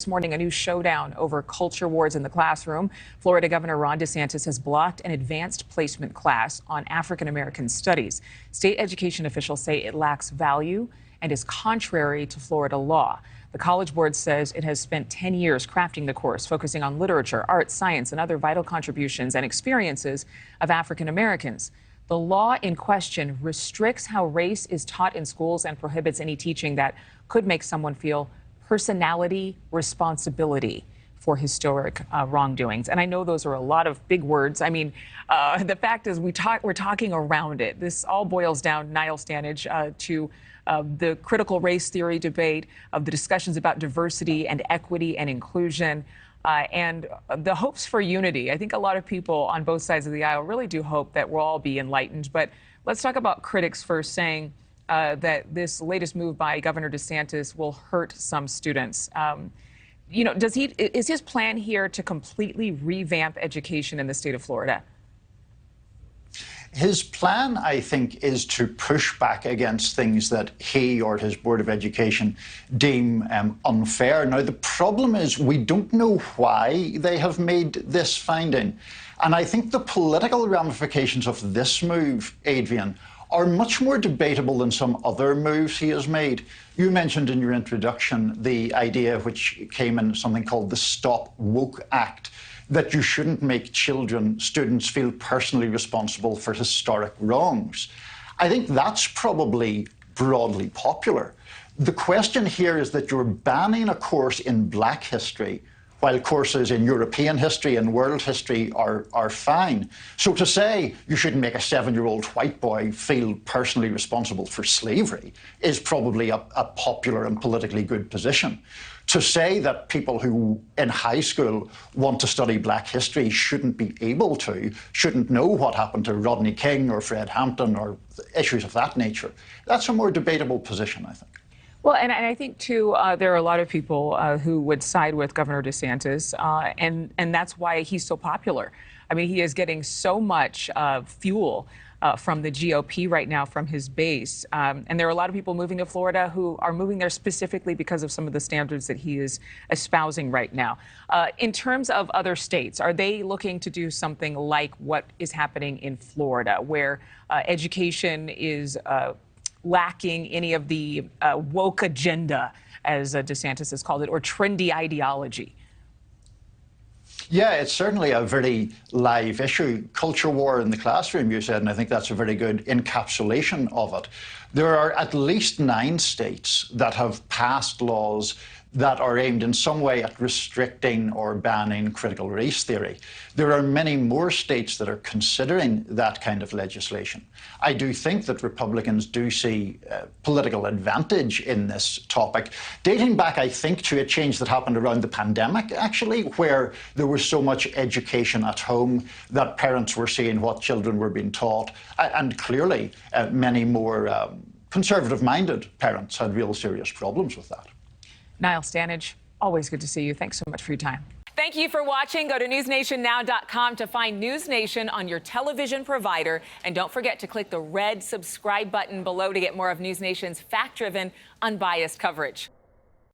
This morning, a new showdown over culture wars in the classroom. Florida Governor Ron DeSantis has blocked an advanced placement class on African American studies. State education officials say it lacks value and is contrary to Florida law. The College Board says it has spent 10 years crafting the course, focusing on literature, art, science, and other vital contributions and experiences of African Americans. The law in question restricts how race is taught in schools and prohibits any teaching that could make someone feel personality responsibility for historic wrongdoings. And I know those are a lot of big words. I mean, the fact is we're talking around it. This all boils down, Niall Stanage, to the critical race theory debate, of the discussions about diversity and equity and inclusion, and the hopes for unity. I think a lot of people on both sides of the aisle really do hope that we'll all be enlightened. But let's talk about critics first, saying that this latest move by Governor DeSantis will hurt some students. You know, is his plan here to completely revamp education in the state of Florida? His plan, I think, is to push back against things that he or his Board of Education deem unfair. Now, the problem is we don't know why they have made this finding. And I think the political ramifications of this move, Adrienne, are much more debatable than some other moves he has made. You mentioned in your introduction the idea, which came in something called the Stop Woke Act, that you shouldn't make students feel personally responsible for historic wrongs. I think that's probably broadly popular. The question here is that you're banning a course in Black history while courses in European history and world history are fine. So to say you shouldn't make a 7-year-old white boy feel personally responsible for slavery is probably a popular and politically good position. To say that people who in high school want to study Black history shouldn't be able to, shouldn't know what happened to Rodney King or Fred Hampton or issues of that nature, that's a more debatable position, I think. Well, and I think, too, there are a lot of people who would side with Governor DeSantis, and that's why he's so popular. I mean, he is getting so much fuel from the GOP right now, from his base. And there are a lot of people moving to Florida who are moving there specifically because of some of the standards that he is espousing right now. In terms of other states, are they looking to do something like what is happening in Florida, where education is lacking any of the woke agenda, as DeSantis has called it, or trendy ideology? Yeah, it's certainly a very live issue. Culture war in the classroom, you said, and I think that's a very good encapsulation of it. There are at least 9 states that have passed laws that are aimed in some way at restricting or banning critical race theory. There are many more states that are considering that kind of legislation. I do think that Republicans do see political advantage in this topic, dating back, I think, to a change that happened around the pandemic, actually, where there was so much education at home that parents were seeing what children were being taught, and clearly many more conservative-minded parents had real serious problems with that. Niall Stanage, always good to see you. Thanks so much for your time. Thank you for watching. Go to newsnationnow.com to find NewsNation on your television provider. And don't forget to click the red subscribe button below to get more of NewsNation's fact-driven, unbiased coverage.